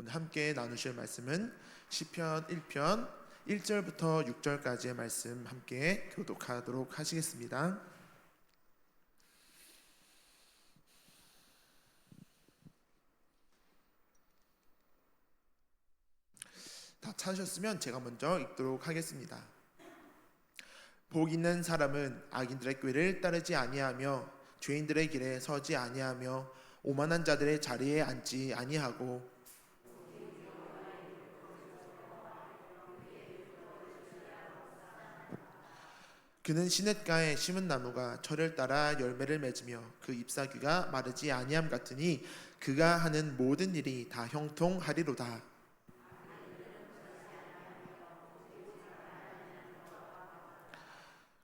오늘 함께 나누실 말씀은 시편 1편 1절부터 6절까지의 말씀 함께 교독하도록 하시겠습니다. 다 찾으셨으면 제가 먼저 읽도록 하겠습니다. 복 있는 사람은 악인들의 꾀를 따르지 아니하며 죄인들의 길에 서지 아니하며 오만한 자들의 자리에 앉지 아니하고 그는 시냇가에 심은 나무가 철을 따라 열매를 맺으며 그 잎사귀가 마르지 아니함 같으니 그가 하는 모든 일이 다 형통하리로다.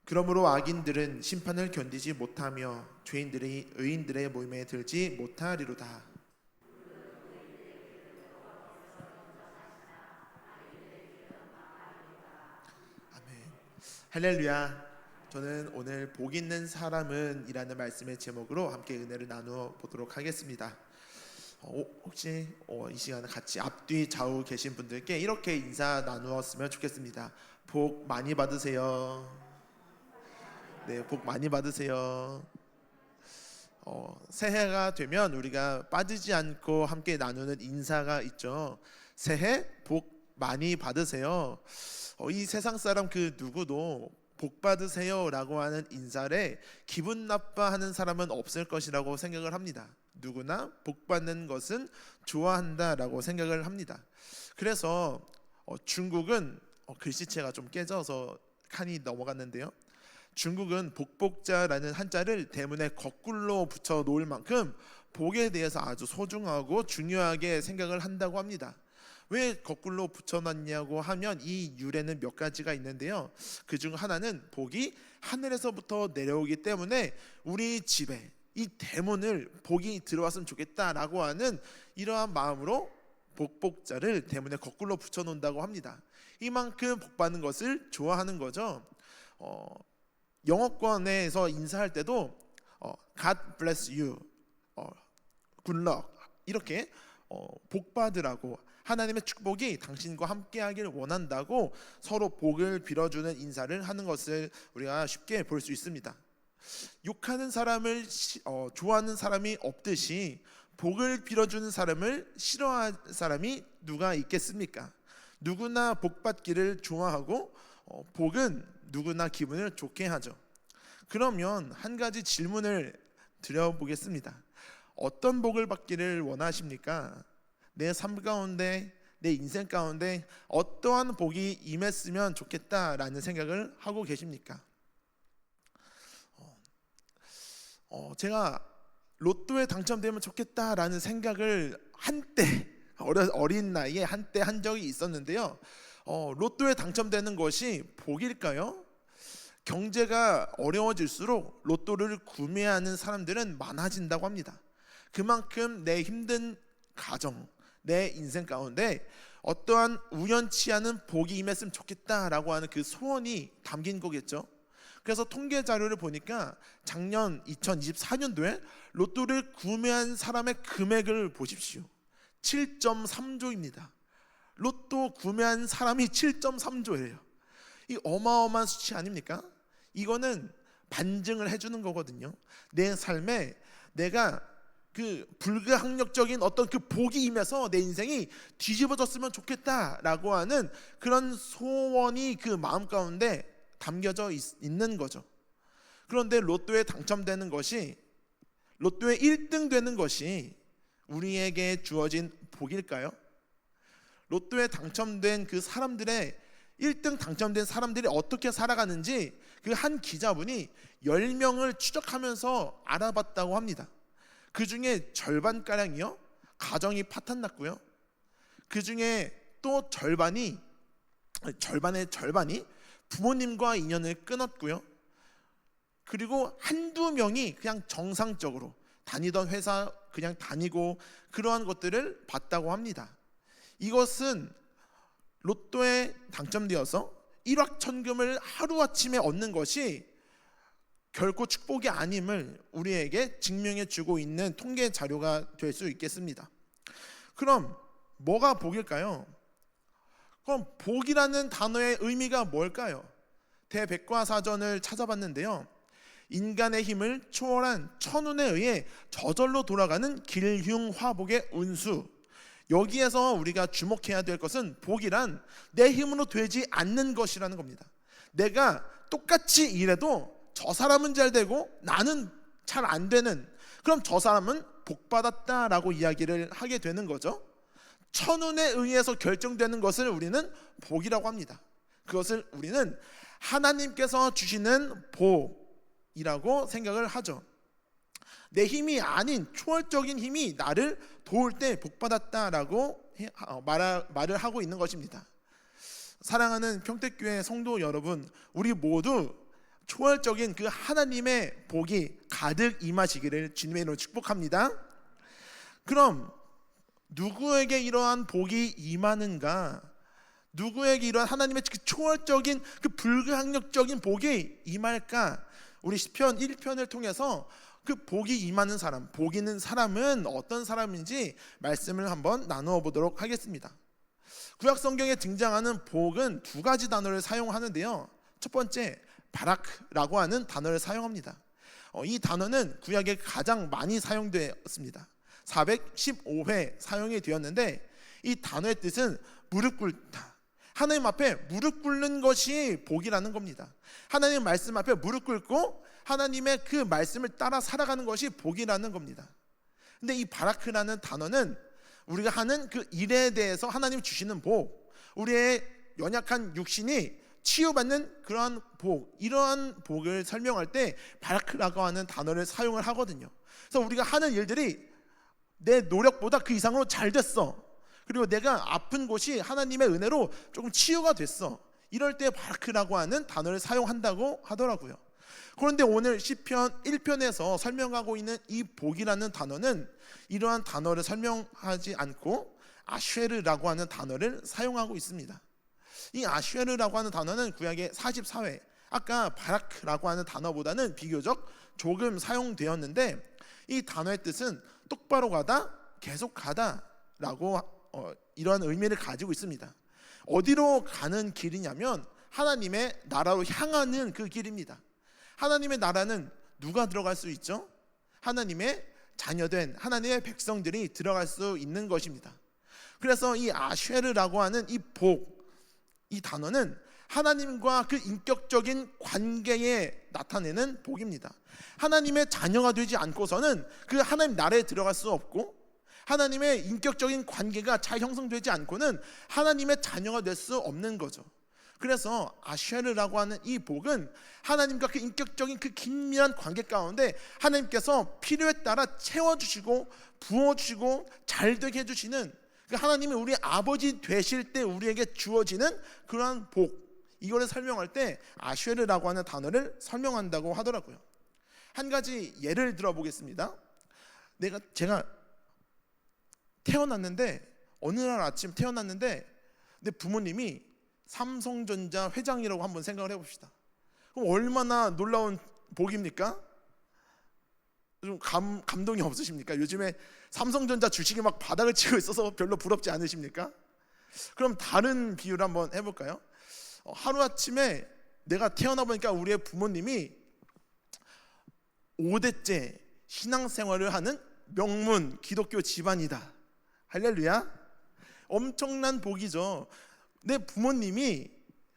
그러므로 악인들은 심판을 견디지 못하며 죄인들이 의인들의 모임에 들지 못하리로다. 아멘. 할렐루야. 저는 오늘 복 있는 사람은 이라는 말씀의 제목으로 함께 은혜를 나누어 보도록 하겠습니다. 혹시 이 시간에 같이 앞뒤 좌우 계신 분들께 이렇게 인사 나누었으면 좋겠습니다. 복 많이 받으세요. 네, 복 많이 받으세요. 새해가 되면 우리가 빠지지 않고 함께 나누는 인사가 있죠. 새해 복 많이 받으세요. 이 세상 사람 그 누구도 복 받으세요 라고 하는 인사를 기분 나빠하는 사람은 없을 것이라고 생각을 합니다. 누구나 복 받는 것은 좋아한다 라고 생각을 합니다. 그래서 중국은 글씨체가 좀 깨져서 칸이 넘어갔는데요, 중국은 복복자라는 한자를 대문에 거꾸로 붙여 놓을 만큼 복에 대해서 아주 소중하고 중요하게 생각을 한다고 합니다. 왜 거꾸로 붙여놨냐고 하면 이 유래는 몇 가지가 있는데요, 그중 하나는 복이 하늘에서부터 내려오기 때문에 우리 집에 이 대문을 복이 들어왔으면 좋겠다라고 하는 이러한 마음으로 복복자를 대문에 거꾸로 붙여놓는다고 합니다. 이만큼 복 받는 것을 좋아하는 거죠. 영어권에서 인사할 때도 God bless you, good luck 이렇게 복 받으라고, 하나님의 축복이 당신과 함께하길 원한다고 서로 복을 빌어주는 인사를 하는 것을 우리가 쉽게 볼 수 있습니다. 욕하는 사람을 좋아하는 사람이 없듯이 복을 빌어주는 사람을 싫어하는 사람이 누가 있겠습니까? 누구나 복 받기를 좋아하고 복은 누구나 기분을 좋게 하죠. 그러면 한 가지 질문을 드려보겠습니다. 어떤 복을 받기를 원하십니까? 내 삶 가운데, 내 인생 가운데 어떠한 복이 임했으면 좋겠다라는 생각을 하고 계십니까? 제가 로또에 당첨되면 좋겠다라는 생각을 한때 어린 나이에 한때 한 적이 있었는데요, 로또에 당첨되는 것이 복일까요? 경제가 어려워질수록 로또를 구매하는 사람들은 많아진다고 합니다. 그만큼 내 힘든 가정, 내 인생 가운데 어떠한 우연치 않은 복이 임했으면 좋겠다라고 하는 그 소원이 담긴 거겠죠. 그래서 통계 자료를 보니까 작년 2024년도에 로또를 구매한 사람의 금액을 보십시오. 7.3조입니다. 로또 구매한 사람이 7.3조예요. 이 어마어마한 수치 아닙니까? 이거는 반증을 해주는 거거든요. 내 삶에 내가 그 불가항력적인 어떤 그 복이 임해서 내 인생이 뒤집어졌으면 좋겠다라고 하는 그런 소원이 그 마음 가운데 담겨져 있는 거죠. 그런데 로또에 당첨되는 것이, 로또에 1등 되는 것이 우리에게 주어진 복일까요? 로또에 당첨된 그 사람들의 1등 당첨된 사람들이 어떻게 살아가는지 그 한 기자분이 10명을 추적하면서 알아봤다고 합니다. 그 중에 절반가량이요, 가정이 파탄났고요, 그 중에 또 절반의 절반이 부모님과 인연을 끊었고요, 그리고 한두 명이 그냥 정상적으로 다니던 회사 그냥 다니고 그러한 것들을 봤다고 합니다. 이것은 로또에 당첨되어서 일확천금을 하루아침에 얻는 것이 결코 축복이 아님을 우리에게 증명해 주고 있는 통계 자료가 될 수 있겠습니다. 그럼 뭐가 복일까요? 그럼 복이라는 단어의 의미가 뭘까요? 대백과사전을 찾아봤는데요, 인간의 힘을 초월한 천운에 의해 저절로 돌아가는 길흉화복의 운수, 여기에서 우리가 주목해야 될 것은 복이란 내 힘으로 되지 않는 것이라는 겁니다. 내가 똑같이 일해도 저 사람은 잘 되고 나는 잘 안 되는, 그럼 저 사람은 복받았다라고 이야기를 하게 되는 거죠. 천운에 의해서 결정되는 것을 우리는 복이라고 합니다. 그것을 우리는 하나님께서 주시는 복이라고 생각을 하죠. 내 힘이 아닌 초월적인 힘이 나를 도울 때 복받았다라고 말을 하고 있는 것입니다. 사랑하는 평택교회 성도 여러분, 우리 모두 초월적인 그 하나님의 복이 가득 임하시기를 주님의 이름으로 축복합니다. 그럼 누구에게 이러한 복이 임하는가? 누구에게 이러한 하나님의 그 초월적인 그 불가항력적인 복이 임할까? 우리 시편 1편을 통해서 그 복이 임하는 사람, 복 있는 사람은 어떤 사람인지 말씀을 한번 나누어 보도록 하겠습니다. 구약 성경에 등장하는 복은 두 가지 단어를 사용하는데요, 첫 번째 바라크라고 하는 단어를 사용합니다. 이 단어는 구약에 가장 많이 사용되었습니다. 415회 사용이 되었는데, 이 단어의 뜻은 무릎 꿇다, 하나님 앞에 무릎 꿇는 것이 복이라는 겁니다. 하나님 말씀 앞에 무릎 꿇고 하나님의 그 말씀을 따라 살아가는 것이 복이라는 겁니다. 근데 이 바라크라는 단어는 우리가 하는 그 일에 대해서 하나님 주시는 복, 우리의 연약한 육신이 치유받는 그러한 복, 이러한 복을 설명할 때 바라크라고 하는 단어를 사용을 하거든요. 그래서 우리가 하는 일들이 내 노력보다 그 이상으로 잘 됐어, 그리고 내가 아픈 곳이 하나님의 은혜로 조금 치유가 됐어, 이럴 때 바라크라고 하는 단어를 사용한다고 하더라고요. 그런데 오늘 시편 1편에서 설명하고 있는 이 복이라는 단어는 이러한 단어를 설명하지 않고 아쉐르라고 하는 단어를 사용하고 있습니다. 이 아쉐르라고 하는 단어는 구약의 44회, 아까 바라크라고 하는 단어보다는 비교적 조금 사용되었는데, 이 단어의 뜻은 똑바로 가다, 계속 가다라고 이러한 의미를 가지고 있습니다. 어디로 가는 길이냐면 하나님의 나라로 향하는 그 길입니다. 하나님의 나라는 누가 들어갈 수 있죠? 하나님의 자녀된 하나님의 백성들이 들어갈 수 있는 것입니다. 그래서 이 아쉐르라고 하는 이 복, 이 단어는 하나님과 그 인격적인 관계에 나타내는 복입니다. 하나님의 자녀가 되지 않고서는 그 하나님 나라에 들어갈 수 없고, 하나님의 인격적인 관계가 잘 형성되지 않고는 하나님의 자녀가 될 수 없는 거죠. 그래서 아쉐르라고 하는 이 복은 하나님과 그 인격적인 그 긴밀한 관계 가운데 하나님께서 필요에 따라 채워주시고 부어주시고 잘되게 해주시는, 하나님이 우리 아버지 되실 때 우리에게 주어지는 그러한 복, 이거를 설명할 때 아쉐르라고 하는 단어를 설명한다고 하더라고요. 한 가지 예를 들어 보겠습니다. 제가 태어났는데, 어느 날 아침 태어났는데 내 부모님이 삼성전자 회장이라고 한번 생각을 해봅시다. 그럼 얼마나 놀라운 복입니까? 좀 감동이 없으십니까? 요즘에 삼성전자 주식이 막 바닥을 치고 있어서 별로 부럽지 않으십니까? 그럼 다른 비유를 한번 해볼까요? 하루아침에 내가 태어나 보니까 우리의 부모님이 5대째 신앙생활을 하는 명문 기독교 집안이다. 할렐루야. 엄청난 복이죠. 내 부모님이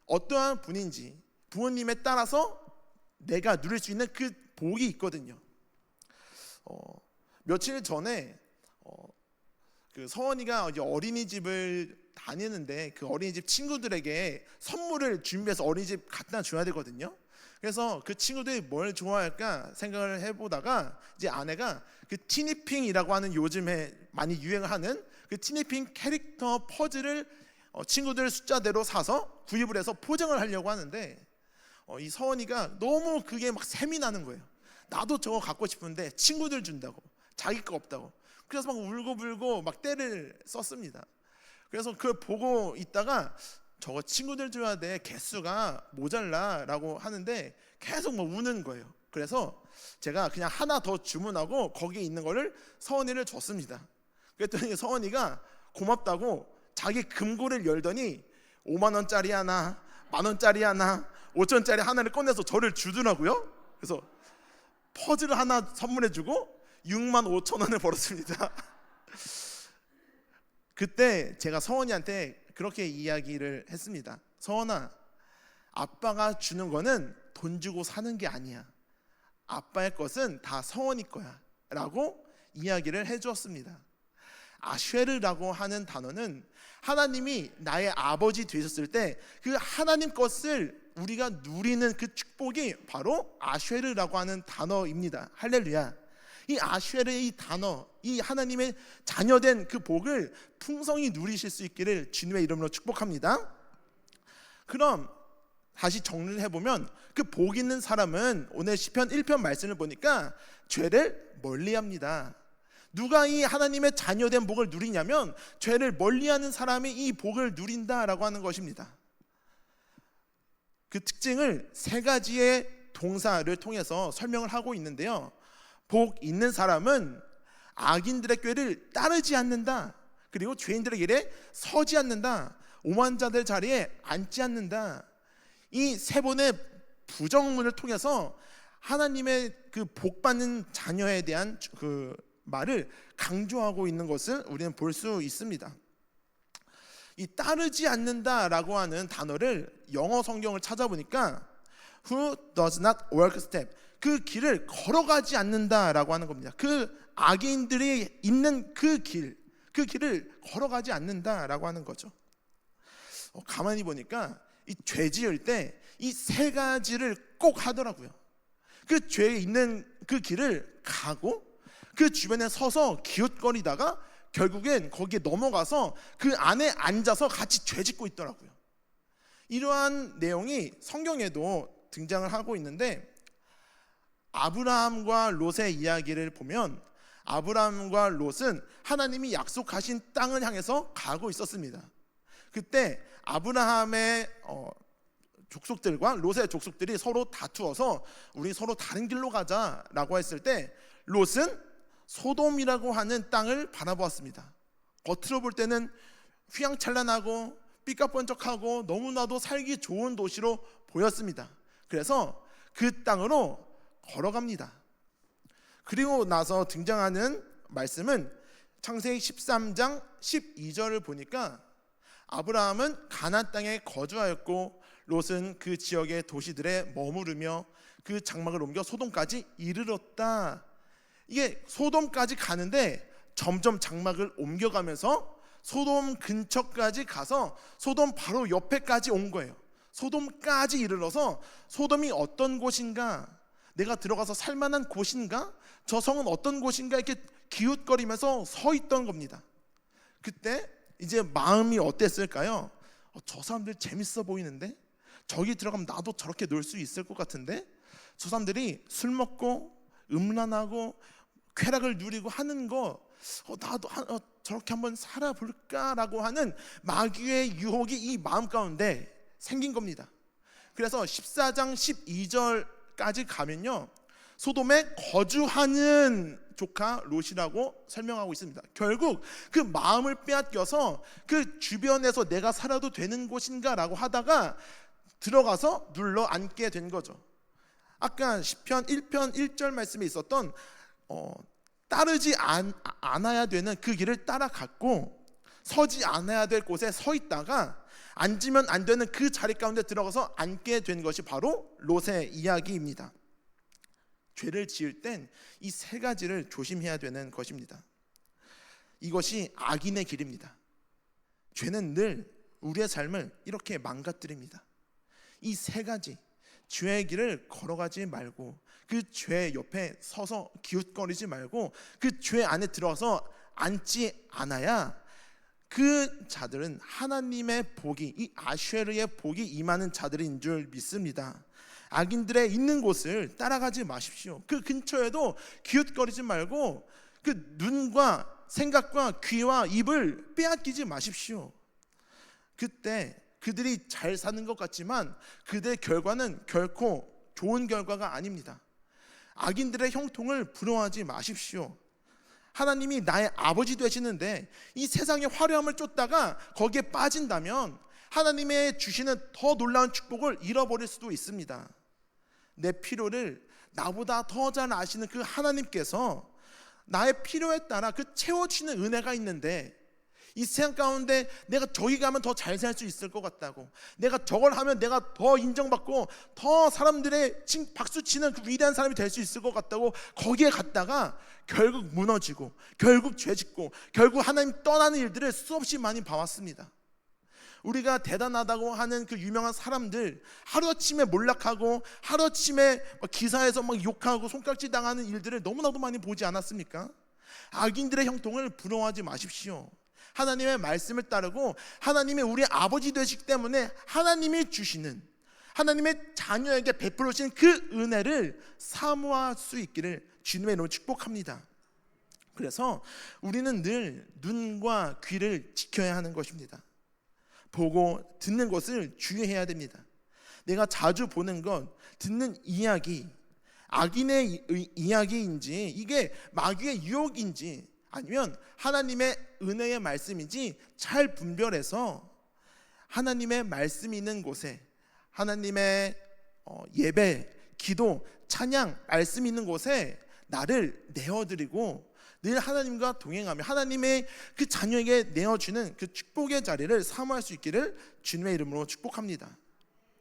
어떠한 분인지, 부모님에 따라서 내가 누릴 수 있는 그 복이 있거든요. 며칠 전에 그 서원이가 이제 어린이집을 다니는데, 그 어린이집 친구들에게 선물을 준비해서 어린이집 갖다 줘야 되거든요. 그래서 그 친구들이 뭘 좋아할까 생각을 해보다가 이제 아내가 그 티니핑이라고 하는 요즘에 많이 유행을 하는 그 티니핑 캐릭터 퍼즐을 친구들 숫자대로 사서 구입을 해서 포장을 하려고 하는데, 이 서원이가 너무 그게 막 샘이 나는 거예요. 나도 저거 갖고 싶은데 친구들 준다고, 자기 거 없다고. 그래서 막 울고불고 막 떼를 썼습니다. 그래서 그걸 보고 있다가 저거 친구들 줘야 돼, 개수가 모자라 라고 하는데 계속 막 우는 거예요. 그래서 제가 그냥 하나 더 주문하고 거기에 있는 거를 서원이를 줬습니다. 그랬더니 서원이가 고맙다고 자기 금고를 열더니 5만 원짜리 하나, 만 원짜리 하나, 5천 원짜리 하나를 꺼내서 저를 주더라고요. 그래서 퍼즐 하나 선물해주고 6만 5천 원을 벌었습니다. 그때 제가 서원이한테 그렇게 이야기를 했습니다. 서원아, 아빠가 주는 거는 돈 주고 사는 게 아니야. 아빠의 것은 다 서원이 거야 라고 이야기를 해주었습니다. 아쉐르라고 하는 단어는 하나님이 나의 아버지 되셨을 때 그 하나님 것을 우리가 누리는 그 축복이 바로 아쉐르라고 하는 단어입니다. 할렐루야. 이 아쉐르의 이 단어, 이 하나님의 자녀된 그 복을 풍성히 누리실 수 있기를 주님의 이름으로 축복합니다. 그럼 다시 정리를 해보면 그 복 있는 사람은 오늘 시편 1편 말씀을 보니까 죄를 멀리합니다. 누가 이 하나님의 자녀된 복을 누리냐면 죄를 멀리하는 사람이 이 복을 누린다라고 하는 것입니다. 그 특징을 세 가지의 동사를 통해서 설명을 하고 있는데요. 복 있는 사람은 악인들의 꾀를 따르지 않는다. 그리고 죄인들의 길에 서지 않는다. 오만 자들 자리에 앉지 않는다. 이 세 번의 부정문을 통해서 하나님의 그 복 받는 자녀에 대한 그 말을 강조하고 있는 것을 우리는 볼 수 있습니다. 이 따르지 않는다라고 하는 단어를 영어 성경을 찾아보니까 who does not walk step, 그 길을 걸어가지 않는다라고 하는 겁니다. 그 악인들이 있는 그 길을 걸어가지 않는다라고 하는 거죠. 가만히 보니까 이 죄 지을 때 이 세 가지를 꼭 하더라고요. 그 죄에 있는 그 길을 가고 그 주변에 서서 기웃거리다가 결국엔 거기에 넘어가서 그 안에 앉아서 같이 죄 짓고 있더라고요. 이러한 내용이 성경에도 등장을 하고 있는데, 아브라함과 롯의 이야기를 보면 아브라함과 롯은 하나님이 약속하신 땅을 향해서 가고 있었습니다. 그때 아브라함의 족속들과 롯의 족속들이 서로 다투어서 우리 서로 다른 길로 가자라고 했을 때 롯은 소돔이라고 하는 땅을 바라보았습니다. 겉으로 볼 때는 휘황찬란하고 삐까뻔쩍하고 너무나도 살기 좋은 도시로 보였습니다. 그래서 그 땅으로 걸어갑니다. 그리고 나서 등장하는 말씀은 창세기 13장 12절을 보니까 아브라함은 가나안 땅에 거주하였고 롯은 그 지역의 도시들에 머무르며 그 장막을 옮겨 소돔까지 이르렀다. 이게 소돔까지 가는데 점점 장막을 옮겨가면서 소돔 근처까지 가서 소돔 바로 옆에까지 온 거예요. 소돔까지 이르러서 소돔이 어떤 곳인가, 내가 들어가서 살만한 곳인가, 저 성은 어떤 곳인가 이렇게 기웃거리면서 서 있던 겁니다. 그때 이제 마음이 어땠을까요? 저 사람들 재밌어 보이는데, 저기 들어가면 나도 저렇게 놀 수 있을 것 같은데, 저 사람들이 술 먹고 음란하고 쾌락을 누리고 하는 거 나도 저렇게 한번 살아볼까라고 하는 마귀의 유혹이 이 마음 가운데 생긴 겁니다. 그래서 14장 12절까지 가면요, 소돔에 거주하는 조카 롯이라고 설명하고 있습니다. 결국 그 마음을 빼앗겨서 그 주변에서 내가 살아도 되는 곳인가 라고 하다가 들어가서 눌러 앉게 된 거죠. 아까 시편 1편 1절 말씀에 있었던 따르지 않아야 되는 그 길을 따라갔고 서지 않아야 될 곳에 서 있다가 앉으면 안 되는 그 자리 가운데 들어가서 앉게 된 것이 바로 롯의 이야기입니다. 죄를 지을 땐 이 세 가지를 조심해야 되는 것입니다. 이것이 악인의 길입니다. 죄는 늘 우리의 삶을 이렇게 망가뜨립니다. 이 세 가지, 죄의 길을 걸어가지 말고 그 죄 옆에 서서 기웃거리지 말고 그 죄 안에 들어가서 앉지 않아야 그 자들은 하나님의 복이, 이 아쉐르의 복이 임하는 자들인 줄 믿습니다. 악인들의 있는 곳을 따라가지 마십시오. 그 근처에도 기웃거리지 말고 그 눈과 생각과 귀와 입을 빼앗기지 마십시오. 그때 그들이 잘 사는 것 같지만 그들의 결과는 결코 좋은 결과가 아닙니다. 악인들의 형통을 부러워하지 마십시오. 하나님이 나의 아버지 되시는데 이 세상의 화려함을 쫓다가 거기에 빠진다면 하나님의 주시는 더 놀라운 축복을 잃어버릴 수도 있습니다. 내 필요를 나보다 더 잘 아시는 그 하나님께서 나의 필요에 따라 그 채워주시는 은혜가 있는데, 이 세상 가운데 내가 저기 가면 더 잘 살 수 있을 것 같다고, 내가 저걸 하면 내가 더 인정받고 더 사람들의 박수치는 그 위대한 사람이 될 수 있을 것 같다고 거기에 갔다가 결국 무너지고 결국 죄짓고 결국 하나님 떠나는 일들을 수없이 많이 봐왔습니다. 우리가 대단하다고 하는 그 유명한 사람들, 하루아침에 몰락하고 하루아침에 기사에서 막 욕하고 손깍지 당하는 일들을 너무나도 많이 보지 않았습니까? 악인들의 형통을 부러워하지 마십시오. 하나님의 말씀을 따르고 하나님이 우리 아버지 되시기 때문에 하나님이 주시는, 하나님의 자녀에게 베풀어 주신 그 은혜를 사모할 수 있기를 주님의 이름으로 축복합니다. 그래서 우리는 늘 눈과 귀를 지켜야 하는 것입니다. 보고 듣는 것을 주의해야 됩니다. 내가 자주 보는 것, 듣는 이야기, 악인의 이야기인지 이게 마귀의 유혹인지 아니면 하나님의 은혜의 말씀인지 잘 분별해서 하나님의 말씀이 있는 곳에, 하나님의 예배, 기도, 찬양, 말씀이 있는 곳에 나를 내어드리고 늘 하나님과 동행하며 하나님의 그 자녀에게 내어주는 그 축복의 자리를 사모할 수 있기를 주님의 이름으로 축복합니다.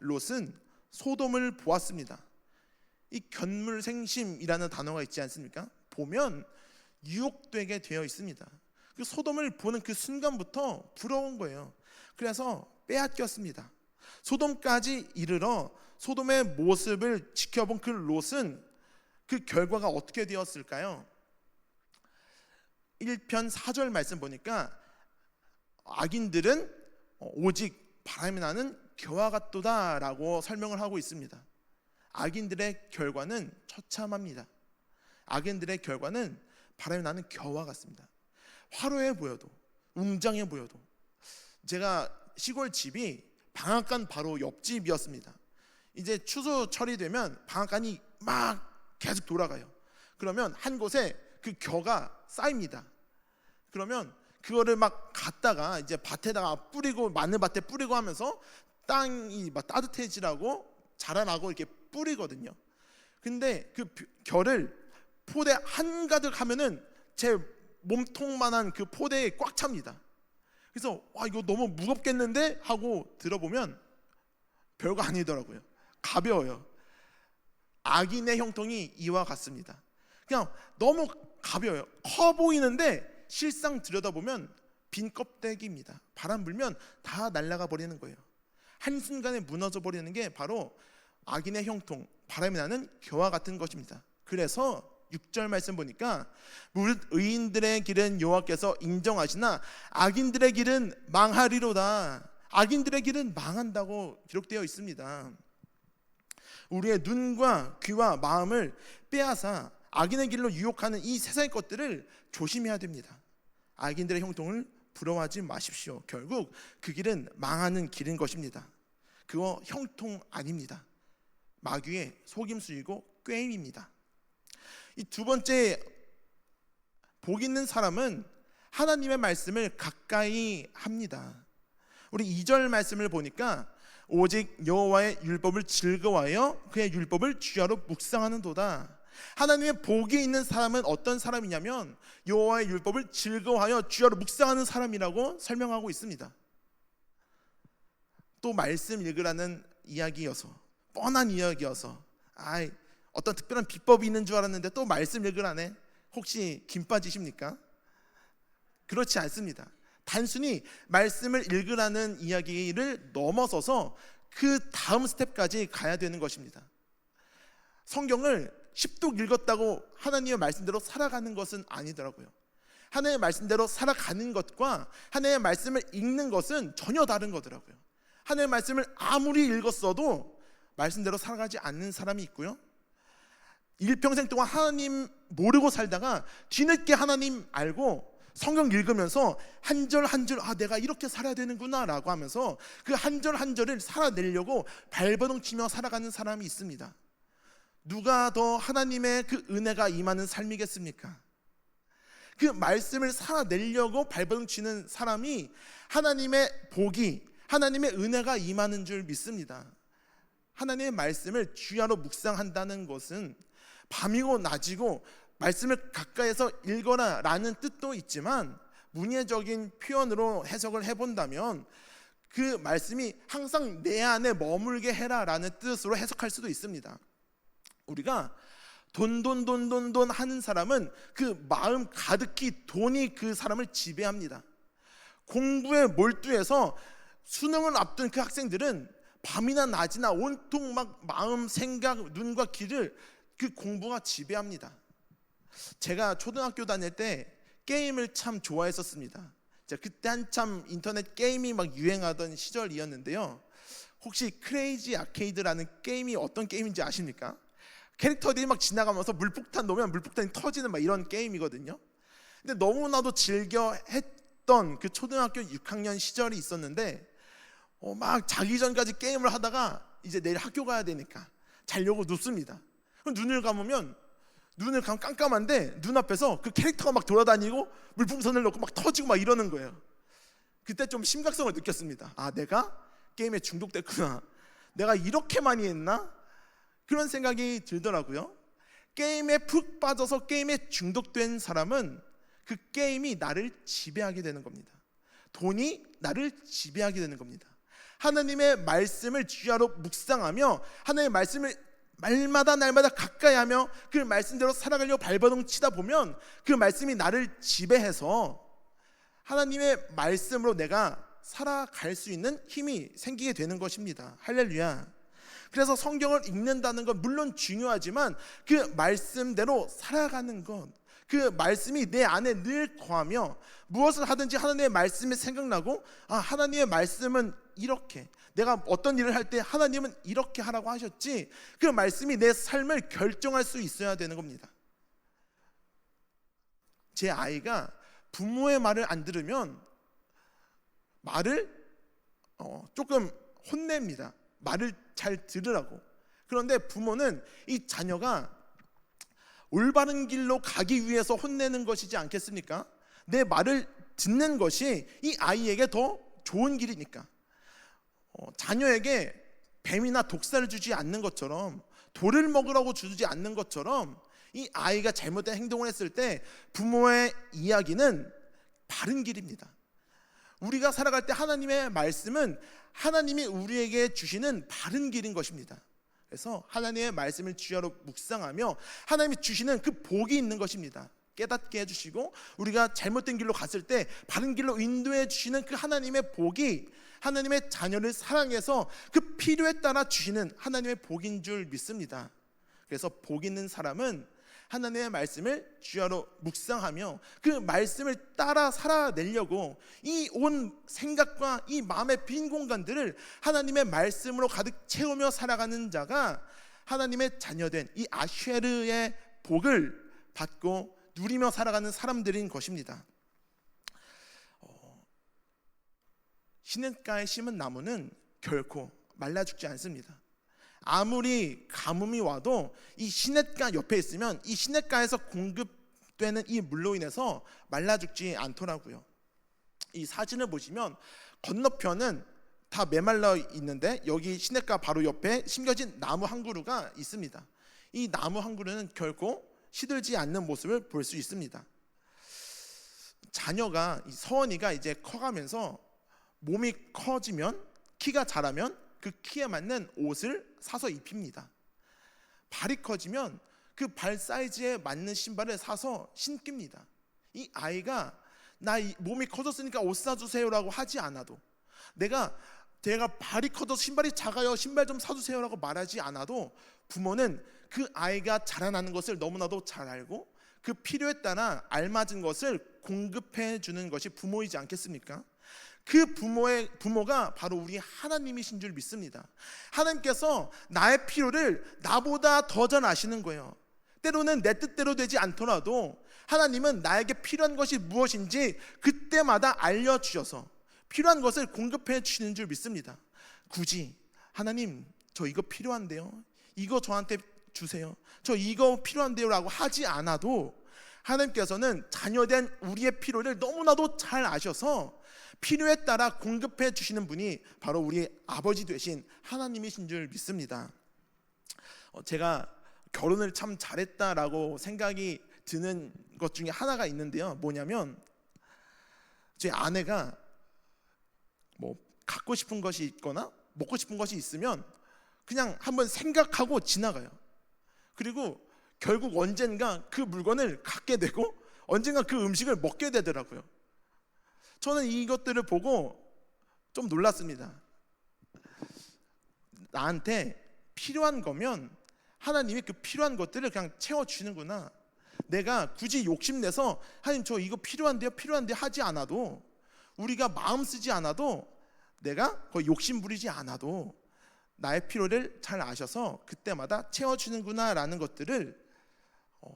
롯은 소돔을 보았습니다. 이 견물생심이라는 단어가 있지 않습니까? 보면 유혹되게 되어 있습니다. 그 소돔을 보는 그 순간부터 부러운 거예요. 그래서 빼앗겼습니다. 소돔까지 이르러 소돔의 모습을 지켜본 그 롯은 그 결과가 어떻게 되었을까요? 1편 4절 말씀 보니까 악인들은 오직 바람이 나는 겨와 같도다 라고 설명을 하고 있습니다. 악인들의 결과는 처참합니다. 악인들의 결과는 바람이 나는 겨와 같습니다. 화려해 보여도, 웅장해 보여도. 제가 시골 집이 방앗간 바로 옆집이었습니다. 이제 추수철이 되면 방앗간이 막 계속 돌아가요. 그러면 한 곳에 그 겨가 쌓입니다. 그러면 그거를 막 갖다가 이제 밭에다가 뿌리고, 마늘밭에 뿌리고 하면서 땅이 막 따뜻해지라고 자라나고 이렇게 뿌리거든요. 근데 그 겨를 포대 한가득 하면은 제 몸통만한 그 포대에 꽉 찹니다. 그래서 와, 이거 너무 무겁겠는데 하고 들어보면 별거 아니더라고요. 가벼워요. 악인의 형통이 이와 같습니다. 그냥 너무 가벼워요. 커 보이는데 실상 들여다보면 빈 껍데기입니다. 바람 불면 다 날아가 버리는 거예요. 한순간에 무너져 버리는 게 바로 악인의 형통, 바람이 나는 겨와 같은 것입니다. 그래서 6절 말씀 보니까 무릇 의인들의 길은 여호와께서 인정하시나 악인들의 길은 망하리로다. 악인들의 길은 망한다고 기록되어 있습니다. 우리의 눈과 귀와 마음을 빼앗아 악인의 길로 유혹하는 이 세상의 것들을 조심해야 됩니다. 악인들의 형통을 부러워하지 마십시오. 결국 그 길은 망하는 길인 것입니다. 그거 형통 아닙니다. 마귀의 속임수이고 꾀임입니다. 이 두 번째, 복 있는 사람은 하나님의 말씀을 가까이 합니다. 우리 2절 말씀을 보니까 오직 여호와의 율법을 즐거워하여 그의 율법을 주야로 묵상하는도다. 하나님의 복이 있는 사람은 어떤 사람이냐면 여호와의 율법을 즐거워하여 주야로 묵상하는 사람이라고 설명하고 있습니다. 또 말씀 읽으라는 이야기여서, 뻔한 이야기여서 어떤 특별한 비법이 있는 줄 알았는데 또 말씀 읽으라네. 혹시 김 빠지십니까? 그렇지 않습니다. 단순히 말씀을 읽으라는 이야기를 넘어서서 그 다음 스텝까지 가야 되는 것입니다. 성경을 10독 읽었다고 하나님의 말씀대로 살아가는 것은 아니더라고요. 하나님의 말씀대로 살아가는 것과 하나님의 말씀을 읽는 것은 전혀 다른 거더라고요. 하나님의 말씀을 아무리 읽었어도 말씀대로 살아가지 않는 사람이 있고요, 일평생 동안 하나님 모르고 살다가 뒤늦게 하나님 알고 성경 읽으면서 한 절 한 절 내가 이렇게 살아야 되는구나 라고 하면서 그 한 절 한 절을 살아내려고 발버둥 치며 살아가는 사람이 있습니다. 누가 더 하나님의 그 은혜가 임하는 삶이겠습니까? 그 말씀을 살아내려고 발버둥치는 사람이 하나님의 복이, 하나님의 은혜가 임하는 줄 믿습니다. 하나님의 말씀을 주야로 묵상한다는 것은 밤이고 낮이고 말씀을 가까이서 읽어라 라는 뜻도 있지만, 문예적인 표현으로 해석을 해본다면 그 말씀이 항상 내 안에 머물게 해라 라는 뜻으로 해석할 수도 있습니다. 우리가 돈 하는 사람은 그 마음 가득히 돈이 그 사람을 지배합니다. 공부에 몰두해서 수능을 앞둔 그 학생들은 밤이나 낮이나 온통 막 마음, 생각, 눈과 귀를 그 공부가 지배합니다. 제가 초등학교 다닐 때 게임을 참 좋아했었습니다. 그때 한참 인터넷 게임이 막 유행하던 시절이었는데요. 혹시 크레이지 아케이드라는 게임이 어떤 게임인지 아십니까? 캐릭터들이 막 지나가면서 물폭탄 놓으면 물폭탄이 터지는 막 이런 게임이거든요. 근데 너무나도 즐겨 했던 그 초등학교 6학년 시절이 있었는데, 막 자기 전까지 게임을 하다가 이제 내일 학교 가야 되니까 자려고 눕습니다. 그럼 눈을 감으면 깜깜한데 눈앞에서 그 캐릭터가 막 돌아다니고 물풍선을 넣고 막 터지고 막 이러는 거예요. 그때 좀 심각성을 느꼈습니다. 아, 내가 게임에 중독됐구나. 내가 이렇게 많이 했나? 그런 생각이 들더라고요. 게임에 푹 빠져서 게임에 중독된 사람은 그 게임이 나를 지배하게 되는 겁니다. 돈이 나를 지배하게 되는 겁니다. 하나님의 말씀을 주야로 묵상하며 하나님의 말씀을 날마다 가까이 하며 그 말씀대로 살아가려고 발버둥 치다 보면 그 말씀이 나를 지배해서 하나님의 말씀으로 내가 살아갈 수 있는 힘이 생기게 되는 것입니다. 할렐루야. 그래서 성경을 읽는다는 건 물론 중요하지만 그 말씀대로 살아가는 것, 그 말씀이 내 안에 늘 거하며 무엇을 하든지 하나님의 말씀이 생각나고, 아, 하나님의 말씀은 이렇게, 내가 어떤 일을 할 때 하나님은 이렇게 하라고 하셨지, 그 말씀이 내 삶을 결정할 수 있어야 되는 겁니다. 제 아이가 부모의 말을 안 들으면 말을 조금 혼냅니다. 말을 잘 들으라고. 그런데 부모는 이 자녀가 올바른 길로 가기 위해서 혼내는 것이지 않겠습니까? 내 말을 듣는 것이 이 아이에게 더 좋은 길이니까. 자녀에게 뱀이나 독사를 주지 않는 것처럼, 돌을 먹으라고 주지 않는 것처럼, 이 아이가 잘못된 행동을 했을 때 부모의 이야기는 바른 길입니다. 우리가 살아갈 때 하나님의 말씀은 하나님이 우리에게 주시는 바른 길인 것입니다. 그래서 하나님의 말씀을 주야로 묵상하며 하나님이 주시는 그 복이 있는 것입니다. 깨닫게 해주시고 우리가 잘못된 길로 갔을 때 바른 길로 인도해 주시는 그 하나님의 복이 하나님의 자녀를 사랑해서 그 필요에 따라 주시는 하나님의 복인 줄 믿습니다. 그래서 복 있는 사람은 하나님의 말씀을 주야로 묵상하며 그 말씀을 따라 살아내려고 이 온 생각과 이 마음의 빈 공간들을 하나님의 말씀으로 가득 채우며 살아가는 자가 하나님의 자녀된 이 아쉐르의 복을 받고 누리며 살아가는 사람들인 것입니다. 시냇가에 심은 나무는 결코 말라 죽지 않습니다. 아무리 가뭄이 와도 이 시냇가 옆에 있으면 이 시냇가에서 공급되는 이 물로 인해서 말라 죽지 않더라고요. 이 사진을 보시면 건너편은 다 메말라 있는데 여기 시냇가 바로 옆에 심겨진 나무 한 그루가 있습니다. 이 나무 한 그루는 결코 시들지 않는 모습을 볼 수 있습니다. 자녀가, 서원이가 이제 커가면서 몸이 커지면, 키가 자라면 그 키에 맞는 옷을 사서 입힙니다. 발이 커지면 그 발 사이즈에 맞는 신발을 사서 신깁니다. 이 아이가 나 몸이 커졌으니까 옷 사주세요라고 하지 않아도, 내가 발이 커져서 신발이 작아요, 신발 좀 사주세요라고 말하지 않아도 부모는 그 아이가 자라나는 것을 너무나도 잘 알고 그 필요에 따라 알맞은 것을 공급해 주는 것이 부모이지 않겠습니까? 그 부모가 바로 우리 하나님이신 줄 믿습니다. 하나님께서 나의 필요를 나보다 더 잘 아시는 거예요. 때로는 내 뜻대로 되지 않더라도 하나님은 나에게 필요한 것이 무엇인지 그때마다 알려주셔서 필요한 것을 공급해 주시는 줄 믿습니다. 굳이 하나님 저 이거 필요한데요, 이거 저한테 주세요, 저 이거 필요한데요 라고 하지 않아도 하나님께서는 자녀된 우리의 필요를 너무나도 잘 아셔서 필요에 따라 공급해 주시는 분이 바로 우리 아버지 되신 하나님이신 줄 믿습니다. 제가 결혼을 참 잘했다라고 생각이 드는 것 중에 하나가 있는데요. 뭐냐면 제 아내가 뭐 갖고 싶은 것이 있거나 먹고 싶은 것이 있으면 그냥 한번 생각하고 지나가요. 그리고 결국 언젠가 그 물건을 갖게 되고 언젠가 그 음식을 먹게 되더라고요. 저는 이것들을 보고 좀 놀랐습니다. 나한테 필요한 거면 하나님이 그 필요한 것들을 그냥 채워주는구나. 내가 굳이 욕심내서 하나님 저 이거 필요한데요 하지 않아도, 우리가 마음 쓰지 않아도, 내가 거의 욕심 부리지 않아도 나의 필요를 잘 아셔서 그때마다 채워주는구나 라는 것들을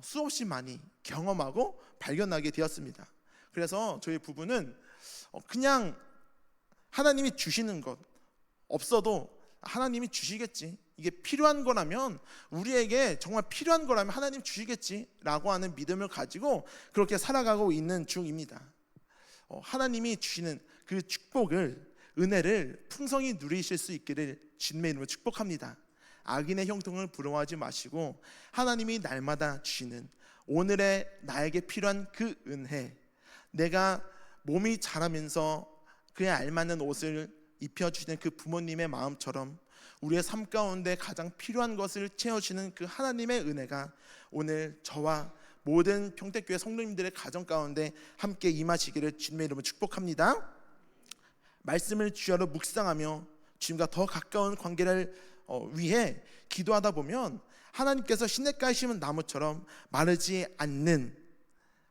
수없이 많이 경험하고 발견하게 되었습니다. 그래서 저희 부부는 그냥 하나님이 주시는 것, 없어도 하나님이 주시겠지, 이게 필요한 거라면, 우리에게 정말 필요한 거라면 하나님 주시겠지 라고 하는 믿음을 가지고 그렇게 살아가고 있는 중입니다. 하나님이 주시는 그 축복을, 은혜를 풍성히 누리실 수 있기를 주님의 이름으로 축복합니다. 악인의 형통을 부러워하지 마시고 하나님이 날마다 주시는 오늘의 나에게 필요한 그 은혜, 내가 몸이 자라면서 그에 알맞는 옷을 입혀주시는 그 부모님의 마음처럼 우리의 삶 가운데 가장 필요한 것을 채워주시는 그 하나님의 은혜가 오늘 저와 모든 평택교회 성도님들의 가정 가운데 함께 임하시기를 주님의 이름으로 축복합니다. 말씀을 주야로 묵상하며 주님과 더 가까운 관계를 위해 기도하다 보면 하나님께서 시냇가에 심은 나무처럼 마르지 않는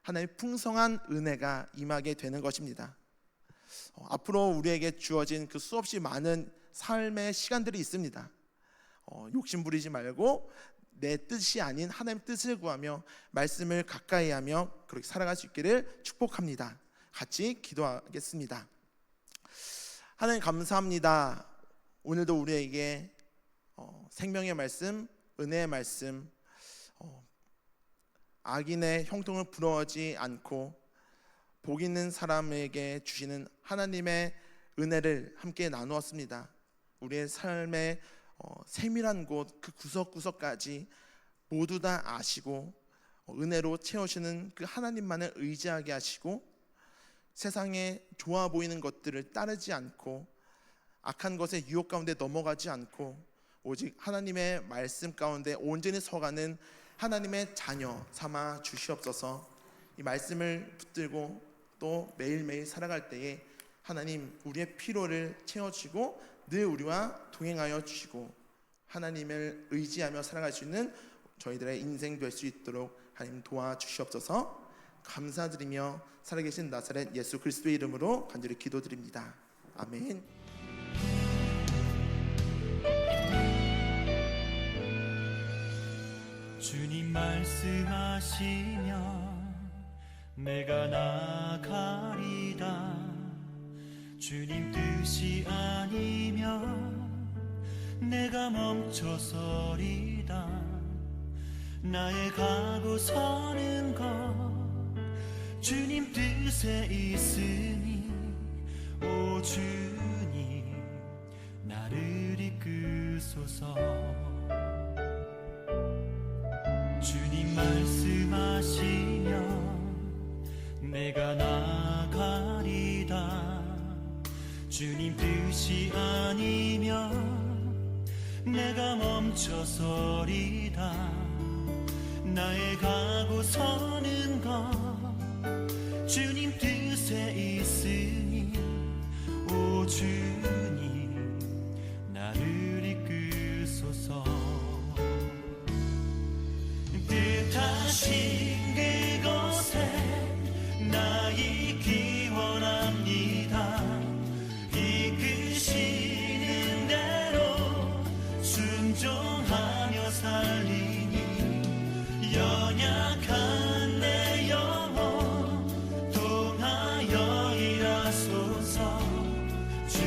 하나님의 풍성한 은혜가 임하게 되는 것입니다. 앞으로 우리에게 주어진 그 수없이 많은 삶의 시간들이 있습니다. 욕심 부리지 말고 내 뜻이 아닌 하나님의 뜻을 구하며 말씀을 가까이 하며 그렇게 살아갈 수 있기를 축복합니다. 같이 기도하겠습니다. 하나님 감사합니다. 오늘도 우리에게 생명의 말씀, 은혜의 말씀, 악인의 형통을 부러워하지 않고 복 있는 사람에게 주시는 하나님의 은혜를 함께 나누었습니다. 우리의 삶의 세밀한 곳, 그 구석구석까지 모두 다 아시고 은혜로 채우시는 그 하나님만을 의지하게 하시고 세상에 좋아 보이는 것들을 따르지 않고 악한 것의 유혹 가운데 넘어가지 않고 오직 하나님의 말씀 가운데 온전히 서가는 하나님의 자녀 삼아 주시옵소서. 이 말씀을 붙들고 또 매일매일 살아갈 때에 하나님 우리의 필요를 채워주시고 늘 우리와 동행하여 주시고 하나님을 의지하며 살아갈 수 있는 저희들의 인생 될 수 있도록 하나님 도와주시옵소서. 감사드리며 살아계신 나사렛 예수 그리스도의 이름으로 간절히 기도드립니다. 아멘. 주님 말씀하시며 내가 나가리다. 주님 뜻이 아니면 내가 멈춰서리다. 나의 가고 서는 것 주님 뜻에 있으니 오 주님 나를 이끄소서. 주님 말씀하시며 내가 나가리다. 주님 뜻이 아니면 내가 멈춰서리다. 나의 가고 서는 것 주님 뜻에 있으니 오 주님 나를 이끄소서. 뜻하신 그곳에 나 있기 원합니다. 이끄시는 대로 순종하며 살리니 연약한 내 영혼 통하여 일하소서. 주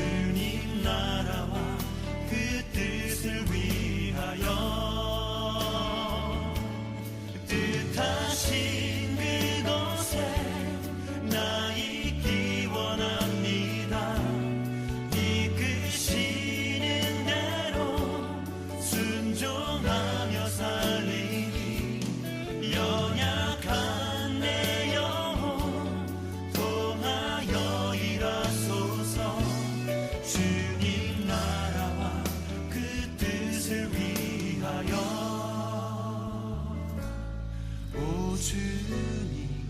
주님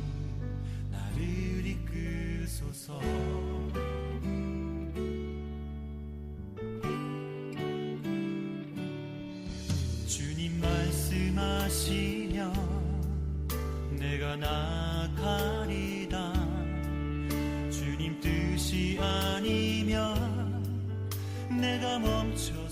나를 이끄소서. 주님 말씀하시면 내가 나가리다. 주님 뜻이 아니면 내가 멈춰